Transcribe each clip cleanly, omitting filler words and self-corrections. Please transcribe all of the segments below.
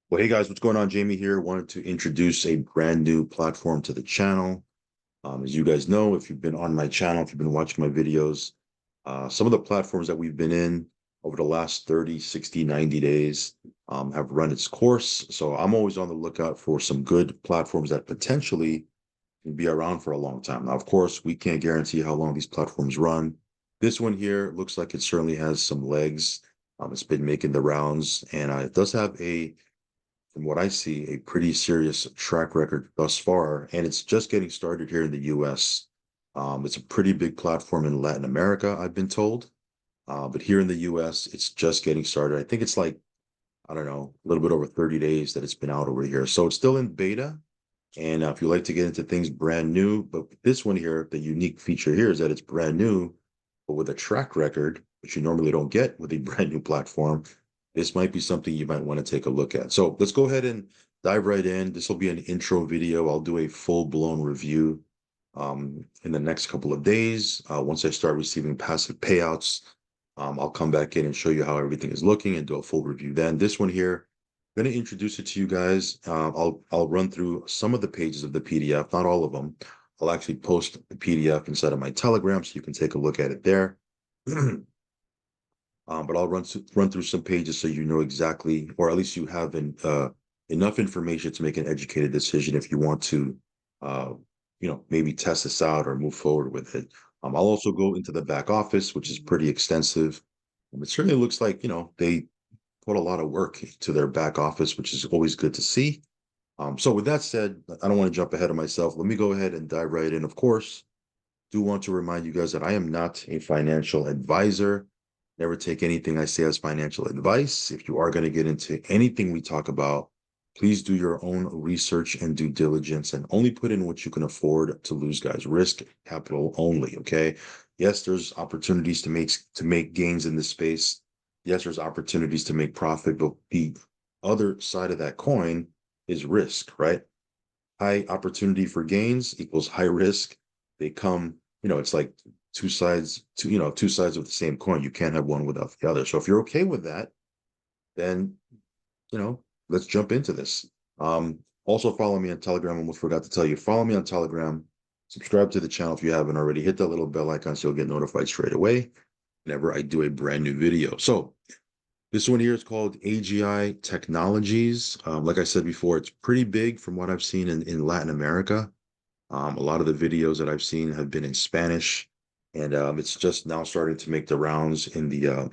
Well, hey guys, what's going on? Jamie here. Wanted to introduce a brand new platform to the channel. As you guys know, if you've been on my channel, if you've been watching my videos, some of the platforms that we've been in over the last 30, 60, 90 days have run its course. So I'm always on the lookout for some good platforms that potentially can be around for a long time. Now, of course, we can't guarantee how long these platforms run. This one here looks like it certainly has some legs. It's been making the rounds, and it does have from what I see, a pretty serious track record thus far, and it's just getting started here in the US. It's a pretty big platform in Latin America, I've been told. But here in the US, it's just getting started. I think it's like, I don't know, a little bit over 30 days that it's been out over here. So it's still in beta. And if you like to get into things brand new, but this one here, the unique feature here is that it's brand new, but with a track record, which you normally don't get with a brand new platform. This might be something you might want to take a look at. So let's go ahead and dive right in. This will be an intro video. I'll do a full-blown review in the next couple of days. Once I start receiving passive payouts, I'll come back in and show you how everything is looking and do a full review then. This one here, I'm going to introduce it to you guys. I'll run through some of the pages of the PDF, not all of them. I'll actually post the PDF inside of my Telegram so you can take a look at it there. But I'll run through some pages so you know exactly, or at least you have enough information to make an educated decision if you want to, uh, maybe test this out or move forward with it. I'll also go into the back office, which is pretty extensive. It certainly looks like, they put a lot of work to their back office, which is always good to see. So with that said, I don't want to jump ahead of myself. Let me go ahead and dive right in. Of course, do want to remind you guys that I am not a financial advisor. Never take anything I say as financial advice. If you are going to get into anything we talk about, please do your own research and due diligence and only put in what you can afford to lose, guys. Risk capital only, okay? Yes, there's opportunities to make gains in this space. Yes, there's opportunities to make profit, but the other side of that coin is risk, right? High opportunity for gains equals high risk. They come, it's like two sides of the same coin. You can't have one without the other. So if you're okay with that, then, let's jump into this. Also follow me on Telegram. I almost forgot to tell you, follow me on Telegram. Subscribe to the channel if you haven't already. Hit that little bell icon so you'll get notified straight away whenever I do a brand new video. So this one here is called AGI Technologies. Like I said before, it's pretty big from what I've seen in Latin America. A lot of the videos that I've seen have been in Spanish, and it's just now starting to make the rounds in the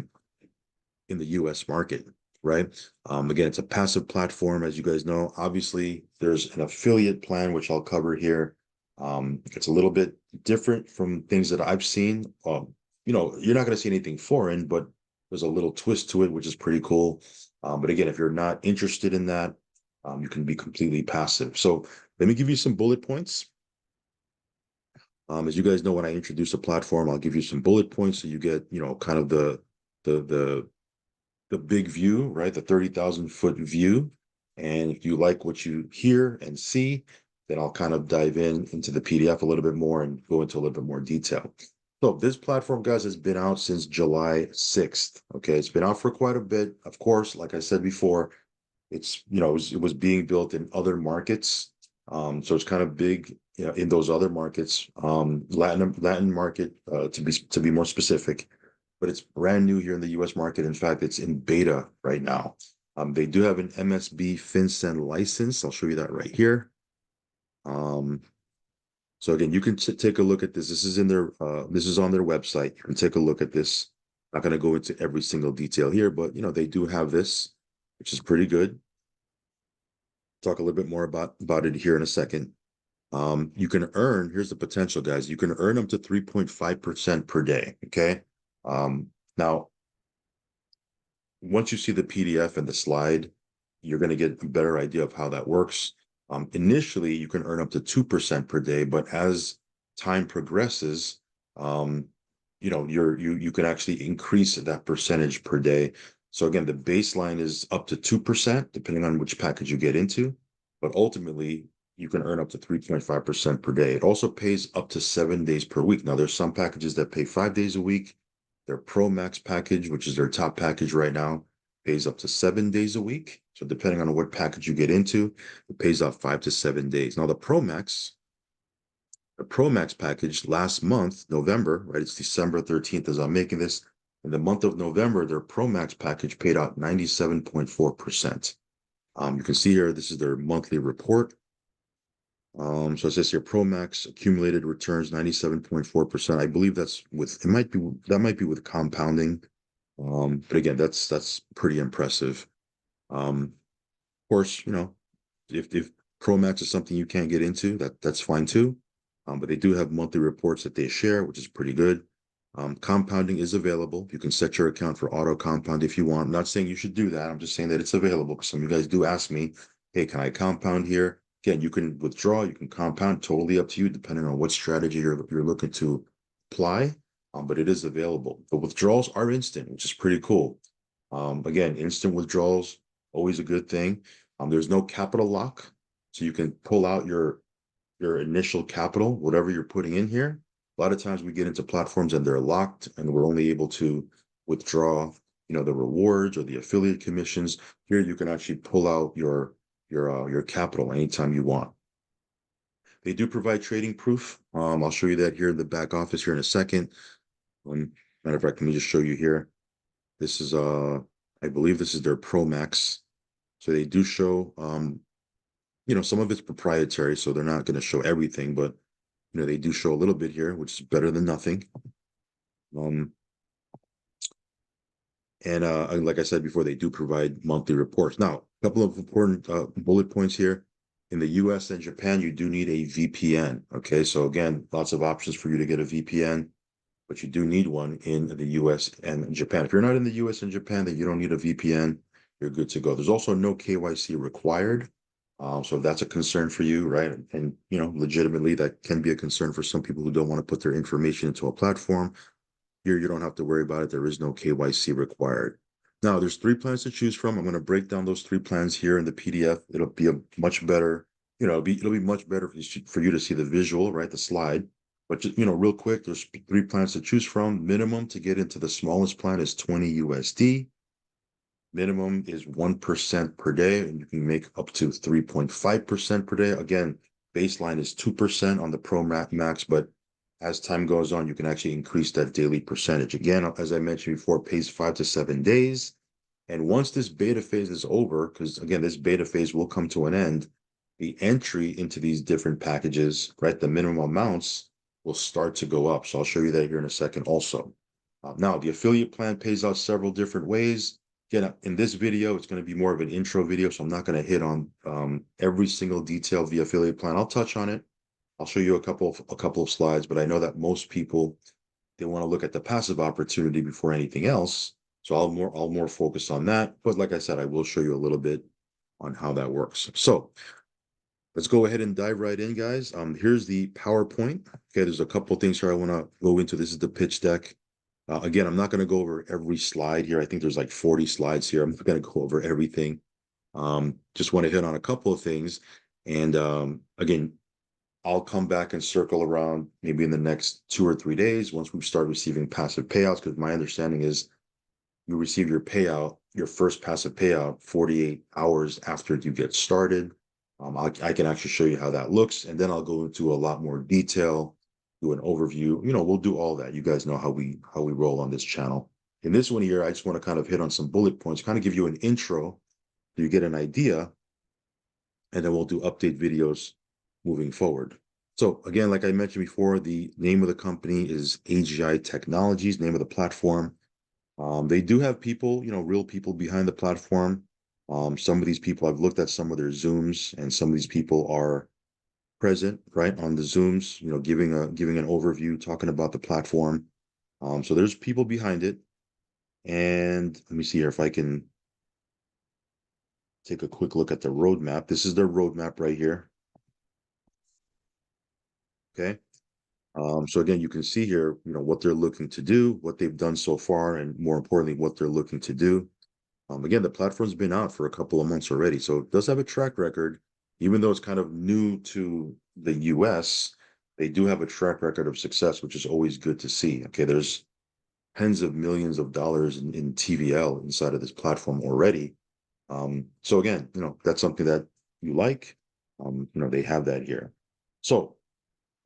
U.S. market, right? Again, it's a passive platform, as you guys know. Obviously, there's an affiliate plan, which I'll cover here. It's a little bit different from things that I've seen. You're not going to see anything foreign, but there's a little twist to it, which is pretty cool. But again, if you're not interested in that, you can be completely passive. So let me give you some bullet points. As you guys know, when I introduce a platform, I'll give you some bullet points so you get, kind of the the big view, right? The 30,000-foot view. And if you like what you hear and see, then I'll kind of dive into the PDF a little bit more and go into a little bit more detail. So this platform, guys, has been out since July 6th. Okay, it's been out for quite a bit. Of course, like I said before, it's, it was being built in other markets. So it's kind of big, in those other markets, Latin market, to be more specific, but it's brand new here in the US market. In fact, it's in beta right now. They do have an MSB FinCEN license. I'll show you that right here. So again, you can take a look at this. This is this is on their website. You can take a look at this. Not going to go into every single detail here, but they do have this, which is pretty good. Talk a little bit more about it here in a second. You can earn, here's the potential, guys. You can earn up to 3.5% per day. Okay. Now, once you see the PDF and the slide, you're going to get a better idea of how that works. Initially, you can earn up to 2% per day, but as time progresses, you can actually increase that percentage per day. So again, the baseline is up to 2%, depending on which package you get into, but ultimately you can earn up to 3.5% per day. It also pays up to 7 days per week. Now, there's some packages that pay 5 days a week. Their Pro Max package, which is their top package right now, pays up to 7 days a week. So depending on what package you get into, it pays out 5 to 7 days. Now the Pro Max package last month, November, right? It's December 13th as I'm making this. In the month of November, their Pro Max package paid out 97.4%. You can see here, this is their monthly report. So it says here Pro Max accumulated returns 97.4%. I believe that's with that might be with compounding. But again, that's pretty impressive. Of course, if Pro Max is something you can't get into, that's fine too. But they do have monthly reports that they share, which is pretty good. Compounding is available. You can set your account for auto compound if you want. I'm not saying you should do that. I'm just saying that it's available because some of you guys do ask me, hey, can I compound here? Again, you can withdraw, you can compound, totally up to you, depending on what strategy you're looking to apply. But it is available. The withdrawals are instant, which is pretty cool. Again, instant withdrawals, always a good thing. There's no capital lock, so you can pull out your initial capital, whatever you're putting in here. A lot of times we get into platforms and they're locked, and we're only able to withdraw, the rewards or the affiliate commissions. Here, you can actually pull out your capital anytime you want. They do provide trading proof. I'll show you that here in the back office here in a second. Matter of fact, let me just show you here. This is I believe this is their Pro Max. So they do show some of it's proprietary, so they're not going to show everything, but they do show a little bit here, which is better than nothing. And like I said before, they do provide monthly reports. Now, a couple of important bullet points here. In the US and Japan, you do need a VPN. Okay, so again, lots of options for you to get a VPN, but you do need one in the US and Japan. If you're not in the US and Japan, then you don't need a VPN. You're good to go. There's also no KYC required. So if that's a concern for you, right? And legitimately, that can be a concern for some people who don't want to put their information into a platform. Here, you don't have to worry about it. There is no KYC required. Now, there's 3 plans to choose from. I'm going to break down those 3 plans here in the PDF. It'll be a much better, it'll be much better for you to see the visual, right? The slide. But just, real quick, there's 3 plans to choose from. Minimum to get into the smallest plan is 20 USD. Minimum is 1% per day, and you can make up to 3.5% per day. Again, baseline is 2% on the Pro Max, but as time goes on, you can actually increase that daily percentage. Again, as I mentioned before, it pays 5 to 7 days. And once this beta phase is over, because again, this beta phase will come to an end, the entry into these different packages, right, the minimum amounts will start to go up. So I'll show you that here in a second also. Now, the affiliate plan pays out several different ways. Again, in this video, it's going to be more of an intro video, so I'm not going to hit on every single detail of the affiliate plan. I'll touch on it. I'll show you a couple of slides, but I know that most people, they want to look at the passive opportunity before anything else. So I'll more focus on that. But like I said, I will show you a little bit on how that works. So let's go ahead and dive right in, guys. Here's the PowerPoint. Okay, there's a couple of things here I want to go into. This is the pitch deck. Again, I'm not going to go over every slide here. I think there's like 40 slides here. I'm not going to go over everything. Just want to hit on a couple of things. And again, I'll come back and circle around maybe in the next 2 or 3 days once we start receiving passive payouts, because my understanding is you receive your payout, your first passive payout, 48 hours after you get started. I can actually show you how that looks, and then I'll go into a lot more detail, do an overview. We'll do all that. You guys know how we roll on this channel. In this one here, I just want to kind of hit on some bullet points, kind of give you an intro so you get an idea, and then we'll do update videos moving forward. So again, like I mentioned before, the name of the company is AGI Technologies, name of the platform. They do have people, real people behind the platform. Some of these people, I've looked at some of their Zooms, and some of these people are present, right, on the Zooms, giving an overview, talking about the platform. So there's people behind it. And let me see here if I can take a quick look at the roadmap. This is their roadmap right here. Okay. So again, you can see here, what they're looking to do, what they've done so far, and more importantly, what they're looking to do. Again, the platform's been out for a couple of months already, so it does have a track record. Even though it's kind of new to the US, they do have a track record of success, which is always good to see. Okay, there's tens of millions of dollars in TVL inside of this platform already. So again, that's something that you like. They have that here. So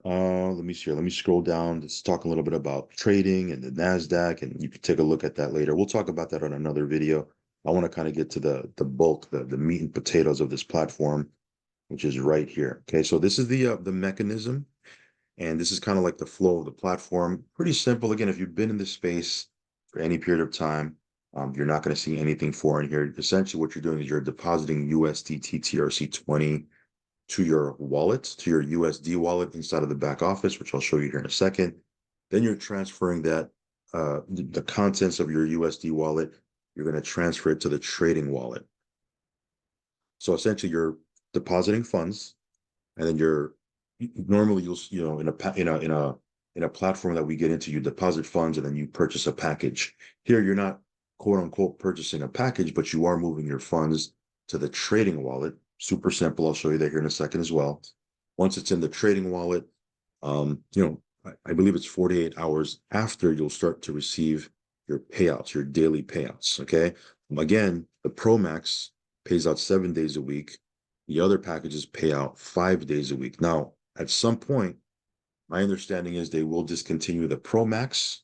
let me see here. Let me scroll down. Let's talk a little bit about trading and the NASDAQ, and you can take a look at that later. We'll talk about that on another video. I want to kind of get to the bulk, the meat and potatoes of this platform, which is right here. Okay, so this is the mechanism, and this is kind of like the flow of the platform. Pretty simple. Again, if you've been in this space for any period of time, you're not going to see anything foreign here. Essentially, what you're doing is you're depositing USDT TRC20 to your wallet, to your USD wallet inside of the back office, which I'll show you here in a second. Then you're transferring that, the contents of your USD wallet, you're going to transfer it to the trading wallet. So essentially, you're depositing funds, and then normally you'll in a platform that we get into, you deposit funds and then you purchase a package. Here, you're not quote unquote purchasing a package, but you are moving your funds to the trading wallet. Super simple. I'll show you that here in a second as well. Once it's in the trading wallet, I believe it's 48 hours after you'll start to receive your payouts, your daily payouts. Okay. Again, the Pro Max pays out 7 days a week. The other packages pay out 5 days a week. Now, at some point, my understanding is they will discontinue the Pro Max.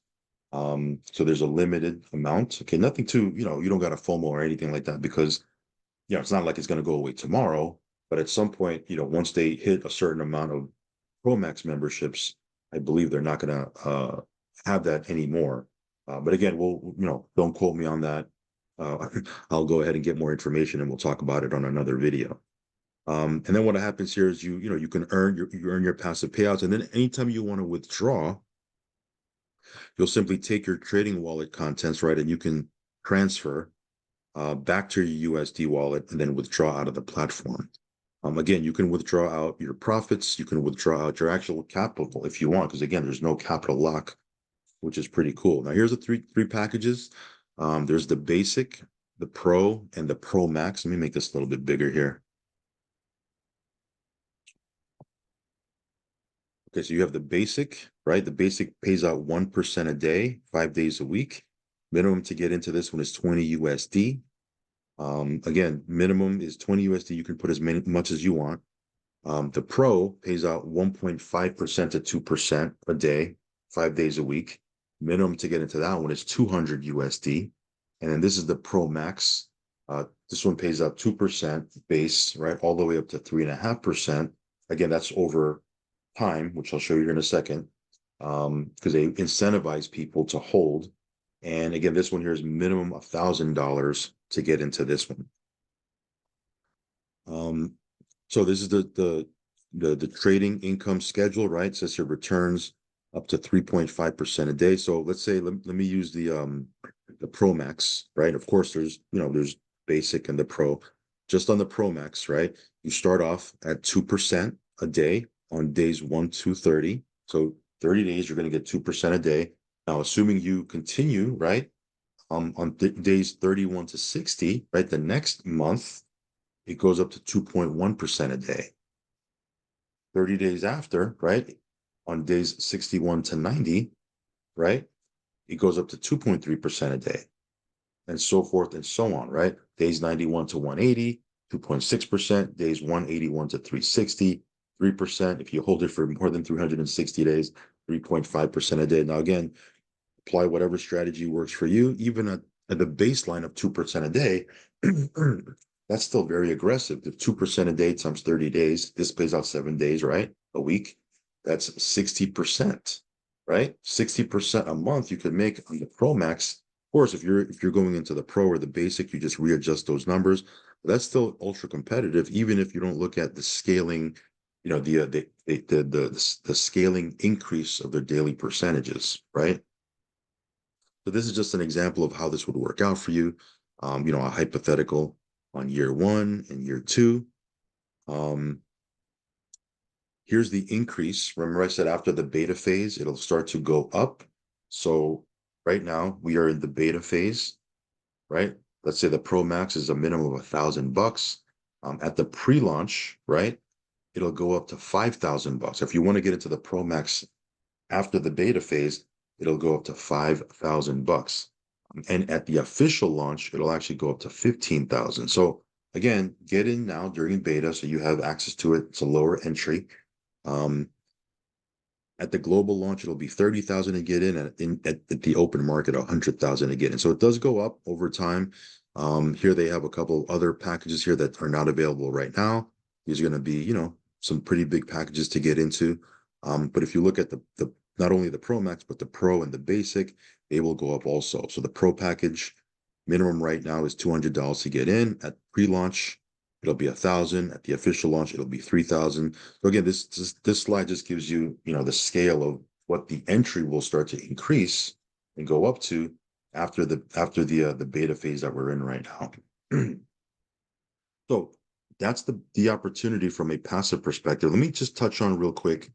So there's a limited amount. Okay, nothing too, you don't got a FOMO or anything like that, because it's not like it's going to go away tomorrow. But at some point, once they hit a certain amount of Pro Max memberships, I believe they're not going to have that anymore. But again, don't quote me on that. I'll go ahead and get more information, and we'll talk about it on another video. And then what happens here is you can earn your passive payouts, and then anytime you want to withdraw, you'll simply take your trading wallet contents, right, and you can transfer back to your USD wallet and then withdraw out of the platform. Again, you can withdraw out your profits, you can withdraw out your actual capital if you want, because again, there's no capital lock, which is pretty cool. Now, here's the three packages. There's the basic, the Pro, and the Pro Max. Let me make this a little bit bigger here. Okay, so you have the basic, right? The basic pays out 1% a day, 5 days a week. Minimum to get into this one is 20 USD. Again, minimum is 20 USD. You can put as much as you want. The Pro pays out 1.5% to 2% a day, 5 days a week. Minimum to get into that one is 200 USD. And then this is the Pro Max. This one pays out 2% base, right? All the way up to 3.5%. Again, that's over time, which I'll show you here in a second, because they incentivize people to hold. And again, this one here is minimum $1,000 to get into this one. So this is the trading income schedule, right? It says here returns up to 3.5% a day. So let's say let me use the Pro Max, right? Of course, there's basic and the Pro. Just on the Pro Max, right? You start off at 2% a day on days 1 to 30. So 30 days, you're going to get 2% a day. Now, assuming you continue, right, on days 31 to 60, right, the next month, it goes up to 2.1% a day. 30 days after, right, on days 61 to 90, right, it goes up to 2.3% a day, and so forth and so on, right? Days 91 to 180, 2.6%, days 181 to 360, 3%. If you hold it for more than 360 days, 3.5% a day. Now, again, apply whatever strategy works for you. Even at the baseline of 2% a day, that's still very aggressive. If 2% a day times 30 days, this pays out 7 days, right? A week. That's 60%, right? 60% a month you could make on the Pro Max. Of course, if you're going into the Pro or the basic, you just readjust those numbers. But that's still ultra competitive, even if you don't look at the scaling, the scaling increase of their daily percentages, right? So this is just an example of how this would work out for you. A hypothetical on year 1 and year 2. Here's the increase. Remember I said after the beta phase, it'll start to go up. So right now we are in the beta phase, right? Let's say the Pro Max is a minimum of $1,000. At the pre-launch, right, it'll go up to $5,000. If you want to get into the Pro Max after the beta phase, it'll go up to $5,000. And at the official launch, it'll actually go up to 15,000. So again, get in now during beta so you have access to it. It's a lower entry. Um, at the global launch, it'll be 30,000 to get in, at the open market, 100,000 to get in. So it does go up over time. Here they have a couple of other packages here that are not available right now. These are going to be, some pretty big packages to get into. But if you look at the not only the Pro Max, but the Pro and the Basic, they will go up also. So the Pro package minimum right now is $200 to get in. At pre-launch, it'll be 1,000. At the official launch, it'll be 3,000. So again, this slide just gives you, the scale of what the entry will start to increase and go up to after the beta phase that we're in right now. So that's the opportunity from a passive perspective. Let me just touch on real quick.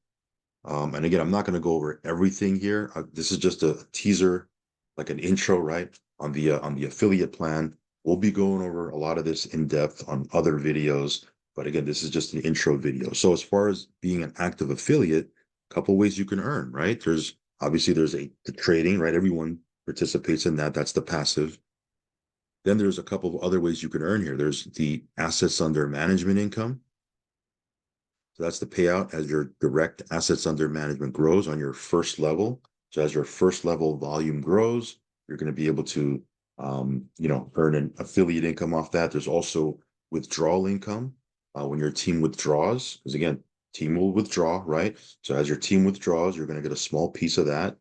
And again, I'm not going to go over everything here. This is just a teaser, like an intro, right? On the affiliate plan. We'll be going over a lot of this in depth on other videos. But again, this is just an intro video. So as far as being an active affiliate, a couple ways you can earn, right? There's the trading, right? Everyone participates in that. That's the passive. Then there's a couple of other ways you can earn here. There's the assets under management income. So that's the payout as your direct assets under management grows on your first level. So as your first level volume grows, you're going to be able to, earn an affiliate income off that. There's also withdrawal income when your team withdraws, because again, team will withdraw, right? So as your team withdraws, you're going to get a small piece of that.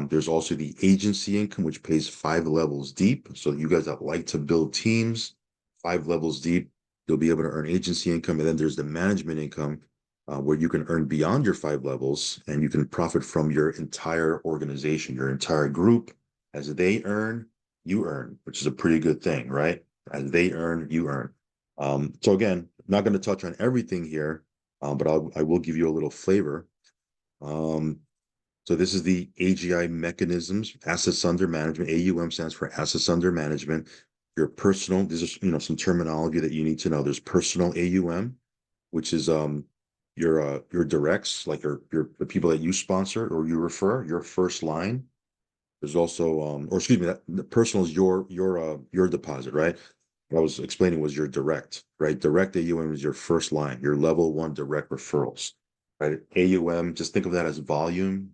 There's also the agency income, which pays 5 levels deep. So you guys that like to build teams, 5 levels deep, you'll be able to earn agency income. And then there's the management income, where you can earn beyond your 5 levels and you can profit from your entire organization, your entire group. As they earn, you earn, which is a pretty good thing, right? As they earn, you earn. So again, I'm not going to touch on everything here, but I will give you a little flavor. So this is the AGI mechanisms, assets under management. AUM stands for assets under management. Your personal, this is some terminology that you need to know. There's personal AUM, which is your directs, like your the people that you sponsor or you refer, your first line. There's also or excuse me, that the personal is your deposit, right? What I was explaining was your direct, right? Direct AUM is your first line, your level one direct referrals, right? AUM, just think of that as volume,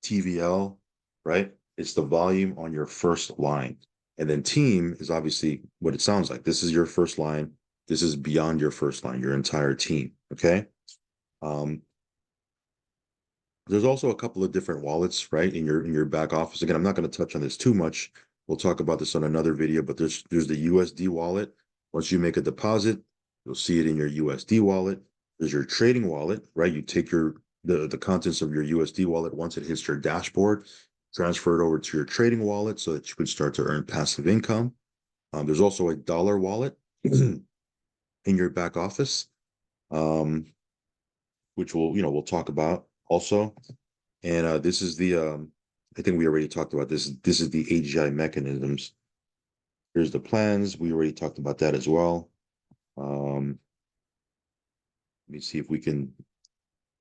TVL, right? It's the volume on your first line. And then team is obviously what it sounds like. This is your first line. This is beyond your first line, your entire team. Okay. Um, there's also a couple of different wallets, right, in your back office. Again, I'm not going to touch on this too much. We'll talk about this on another video, but there's the USD wallet. Once you make a deposit, you'll see it in your USD wallet. There's your trading wallet, right? You take the contents of your USD wallet once it hits your dashboard, transfer it over to your trading wallet so that you can start to earn passive income. There's also a dollar wallet in your back office, um, which we'll talk about also. And this is I think we already talked about this. This is the AGI mechanisms. Here's the plans. We already talked about that as well. Let me see if we can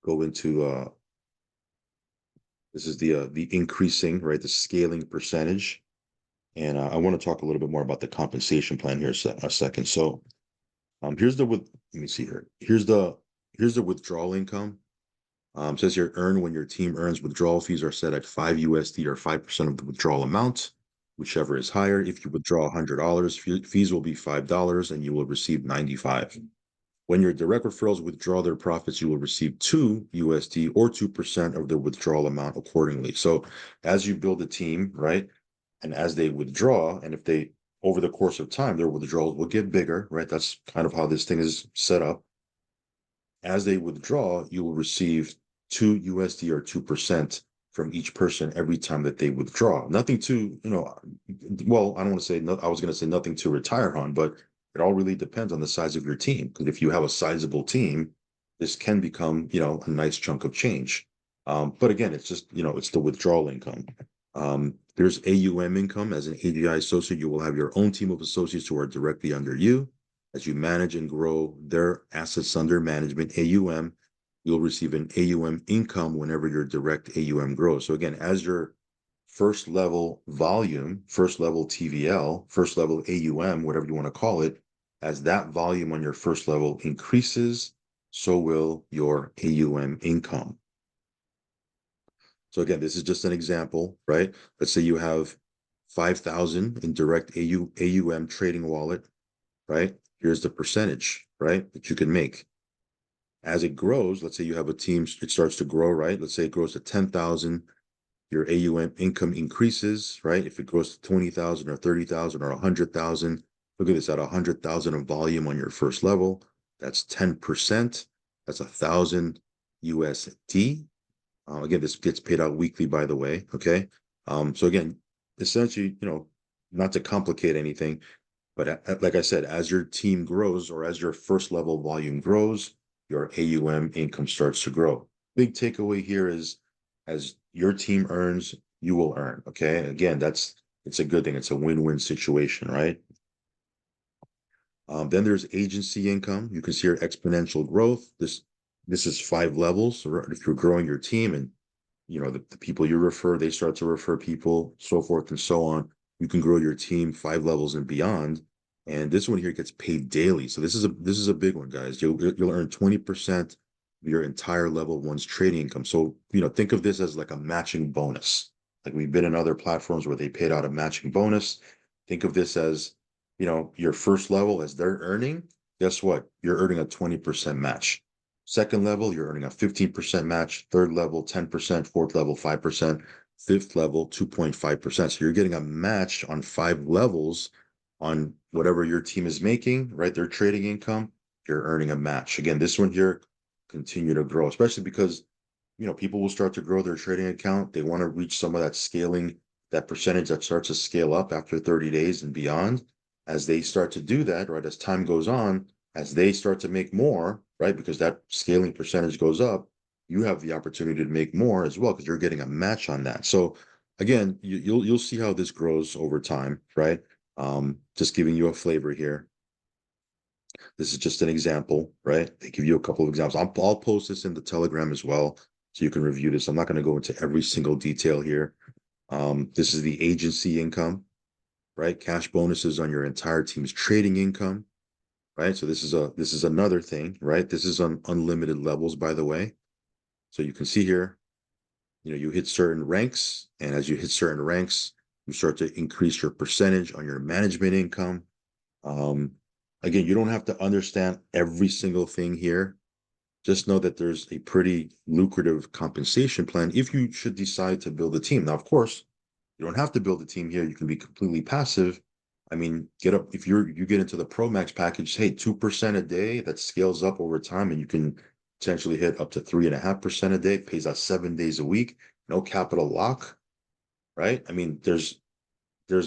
go into this is the increasing, right, the scaling percentage. And I want to talk a little bit more about the compensation plan here a second. So let me see here. Here's the withdrawal income. Says here, earn when your team earns. Withdrawal fees are set at 5 USD or 5% of the withdrawal amount, whichever is higher. If you withdraw $100, fees will be $5 and you will receive 95. When your direct referrals withdraw their profits, you will receive 2 USD or 2% of the withdrawal amount accordingly. So as you build a team, right, and as they withdraw, and if they, over the course of time, their withdrawals will get bigger, right? That's kind of how this thing is set up. As they withdraw, you will receive 2 USD or 2% from each person every time that they withdraw. Nothing to, well, I don't want to say, I was going to say nothing to retire on, but it all really depends on the size of your team. Because if you have a sizable team, this can become, a nice chunk of change. But again, it's just, it's the withdrawal income. There's AUM income. As an AGI associate, you will have your own team of associates who are directly under you. As you manage and grow their assets under management, AUM, you'll receive an AUM income whenever your direct AUM grows. So again, as your first level volume, first level TVL, first level AUM, whatever you want to call it, as that volume on your first level increases, so will your AUM income. So again, this is just an example, right? Let's say you have 5,000 in direct AUM trading wallet, right? Here's the percentage, right, that you can make. As it grows, let's say you have a team, it starts to grow, right? Let's say it grows to 10,000, your AUM income increases, right? If it grows to 20,000 or 30,000 or 100,000, look at this, at 100,000 of volume on your first level, that's 10%. That's 1,000 USD. Again, this gets paid out weekly, by the way. Okay. So again, essentially, not to complicate anything, but like I said, as your team grows or as your first level volume grows, your AUM income starts to grow. Big takeaway here is as your team earns, you will earn. Okay. Again, it's a good thing. It's a win-win situation, right? Then there's agency income. You can see your exponential growth. This is 5 levels. So if you're growing your team and the people you refer, they start to refer people, so forth and so on. You can grow your team 5 levels and beyond. And this one here gets paid daily. So this is a big one, guys. You'll earn 20% of your entire level one's trading income. So think of this as like a matching bonus. Like we've been in other platforms where they paid out a matching bonus. Think of this as your first level as they're earning. Guess what? You're earning a 20% match. Second level, you're earning a 15% match. Third level, 10%. Fourth level, 5%. Fifth level, 2.5%. So you're getting a match on 5 levels on whatever your team is making, right? Their trading income, you're earning a match. Again, this one here continue to grow, especially because people will start to grow their trading account. They want to reach some of that scaling, that percentage that starts to scale up after 30 days and beyond. As they start to do that, right, as time goes on, as they start to make more, right, because that scaling percentage goes up, you have the opportunity to make more as well because you're getting a match on that. So again, you'll see how this grows over time, right? Just giving you a flavor here. This is just an example, right? They give you a couple of examples. I'll post this in the Telegram as well, so you can review this. I'm not going to go into every single detail here. This is the agency income, right? Cash bonuses on your entire team's trading income, right? So this is another thing, right? This is on unlimited levels, by the way. So you can see here, you hit certain ranks, and as you hit certain ranks, you start to increase your percentage on your management income. Again, you don't have to understand every single thing here. Just know that there's a pretty lucrative compensation plan if you should decide to build a team. Now, of course, you don't have to build a team here. You can be completely passive. I mean, get up if you get into the Pro Max package, hey, 2% a day, that scales up over time, and you can potentially hit up to 3.5% a day, pays out 7 days a week, no capital lock, right? I mean, there's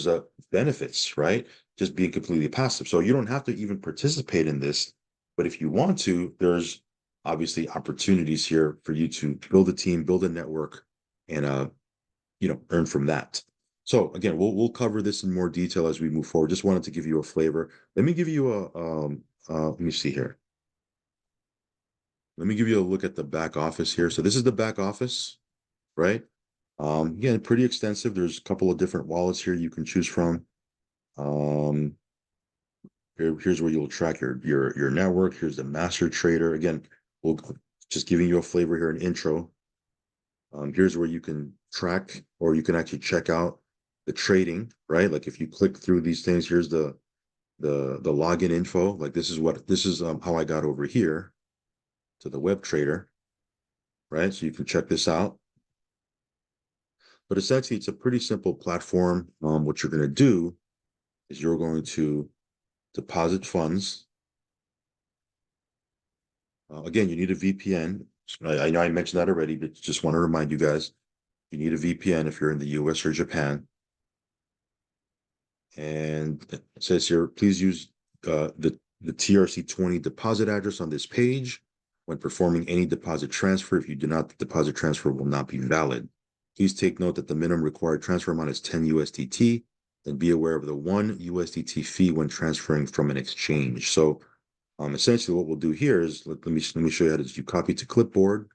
a benefits, right? Just being completely passive. So you don't have to even participate in this, but if you want to, there's obviously opportunities here for you to build a team, build a network, and earn from that. So again, we'll cover this in more detail as we move forward. Just wanted to give you a flavor. Let me give you let me see here. Let me give you a look at the back office here. So this is the back office, right? Again, pretty extensive. There's a couple of different wallets here you can choose from. Here's where you'll track your network. Here's the master trader. Again, we'll just giving you a flavor here, an intro. Here's where you can track, or you can actually check out the trading, right? Like if you click through these things, here's the login info. Like this is how I got over here to the web trader, right? So you can check this out. But essentially, it's a pretty simple platform. What you're going to do is you're going to deposit funds. Again, you need a VPN. I know I mentioned that already, but just want to remind you guys, you need a VPN if you're in the US or Japan. And it says here, please use the TRC20 deposit address on this page when performing any deposit transfer. If you do not, the deposit transfer will not be valid. Please take note that the minimum required transfer amount is 10 USDT, and be aware of the 1 USDT fee when transferring from an exchange. So essentially what we'll do here is, let me show you how to do copy to clipboard.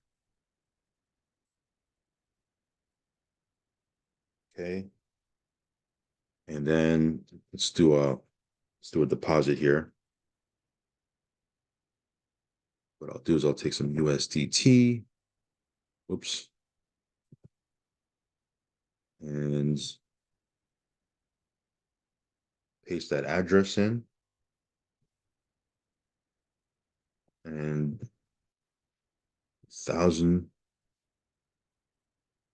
Okay. And then let's do a deposit here. What I'll do is I'll take some USDT. Oops. And paste that address in. And 1,000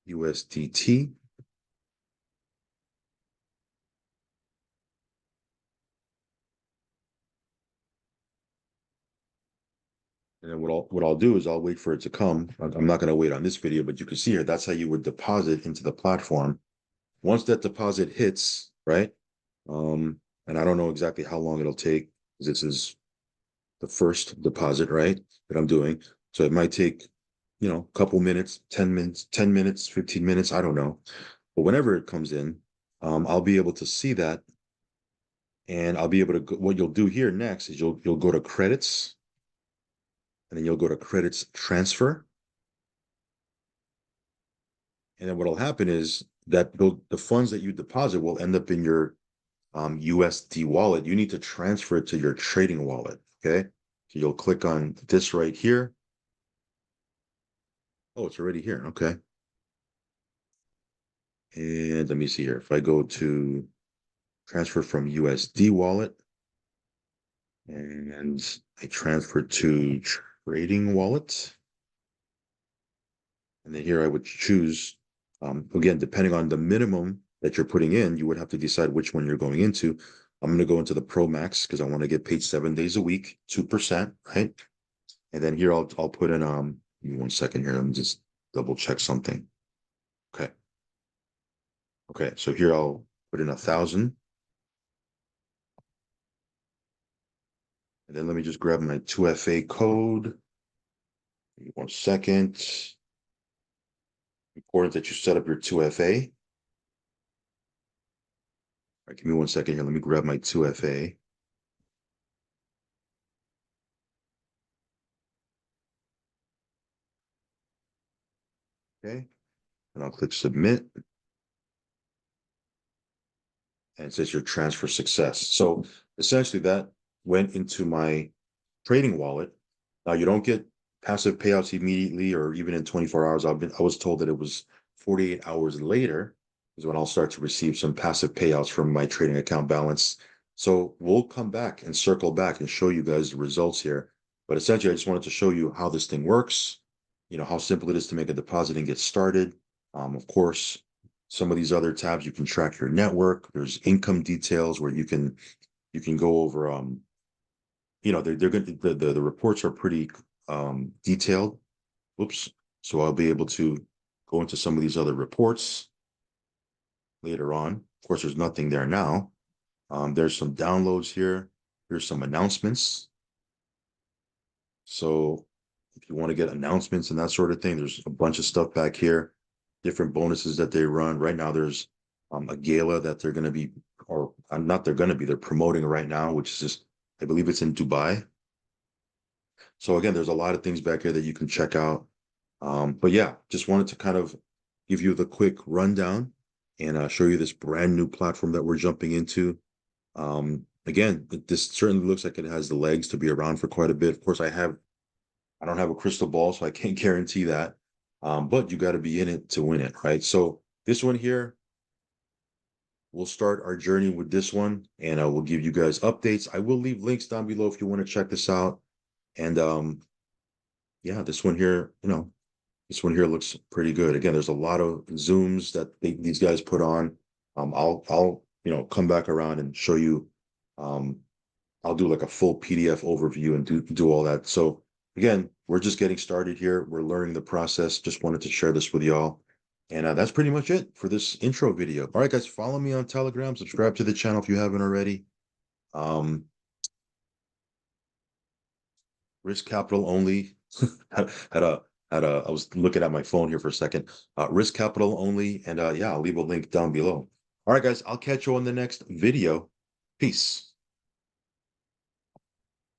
USDT. And then what I'll do is I'll wait for it to come. I'm not going to wait on this video, but you can see here, that's how you would deposit into the platform. Once that deposit hits, right? And I don't know exactly how long it'll take, because this is the first deposit, right, that I'm doing. So it might take, a couple minutes, 10 minutes, 10 minutes, 15 minutes, I don't know. But whenever it comes in, I'll be able to see that. And I'll be able to what you'll do here next is you'll go to credits, and then you'll go to credits transfer. And then what'll happen is that the funds that you deposit will end up in your USD wallet. You need to transfer it to your trading wallet. Okay. So you'll click on this right here. Oh, it's already here. Okay. And let me see here. If I go to transfer from USD wallet and I transfer to trading wallet, and then here I would choose, again, depending on the minimum that you're putting in, you would have to decide which one you're going into. I'm going to go into the Pro Max because I want to get paid 7 days a week, 2%, right? And then here I'll put in, give me 1 second here. Let me just double check something. Okay. Okay. So here I'll put in 1,000. And then let me just grab my 2FA code. Give me 1 second. Important that you set up your 2FA. All right, give me 1 second here. Let me grab my 2FA. Okay. And I'll click submit. And it says your transfer success. So essentially that went into my trading wallet. Now you don't get passive payouts immediately or even in 24 hours. I was told that it was 48 hours later is when I'll start to receive some passive payouts from my trading account balance. So we'll come back and circle back and show you guys the results here. But essentially, I just wanted to show you how this thing works, how simple it is to make a deposit and get started. Of course, some of these other tabs, you can track your network. There's income details where you can go over, they're good. The reports are pretty detailed. Oops. So I'll be able to go into some of these other reports later on. Of course, there's nothing there now. There's some downloads here. Here's some announcements. So if you want to get announcements and that sort of thing, there's a bunch of stuff back here, different bonuses that they run. Right now, there's a gala that they're going to be, or not they're going to be, they're promoting right now, which is just, I believe it's in Dubai. So again, there's a lot of things back here that you can check out. But yeah, just wanted to kind of give you the quick rundown and show you this brand new platform that we're jumping into. Again, this certainly looks like it has the legs to be around for quite a bit. Of course, I don't have a crystal ball, so I can't guarantee that. But you got to be in it to win it, right? So this one here, we'll start our journey with this one, and we'll give you guys updates. I will leave links down below if you want to check this out. And yeah, this one here, this one here looks pretty good. Again, there's a lot of zooms that these guys put on. I'll come back around and show you. I'll do like a full PDF overview and do all that. So again, we're just getting started here. We're learning the process. Just wanted to share this with y'all. And that's pretty much it for this intro video. All right, guys, follow me on Telegram. Subscribe to the channel if you haven't already. Risk capital only. I was looking at my phone here for a second. Risk capital only. And yeah, I'll leave a link down below. All right, guys, I'll catch you on the next video. Peace.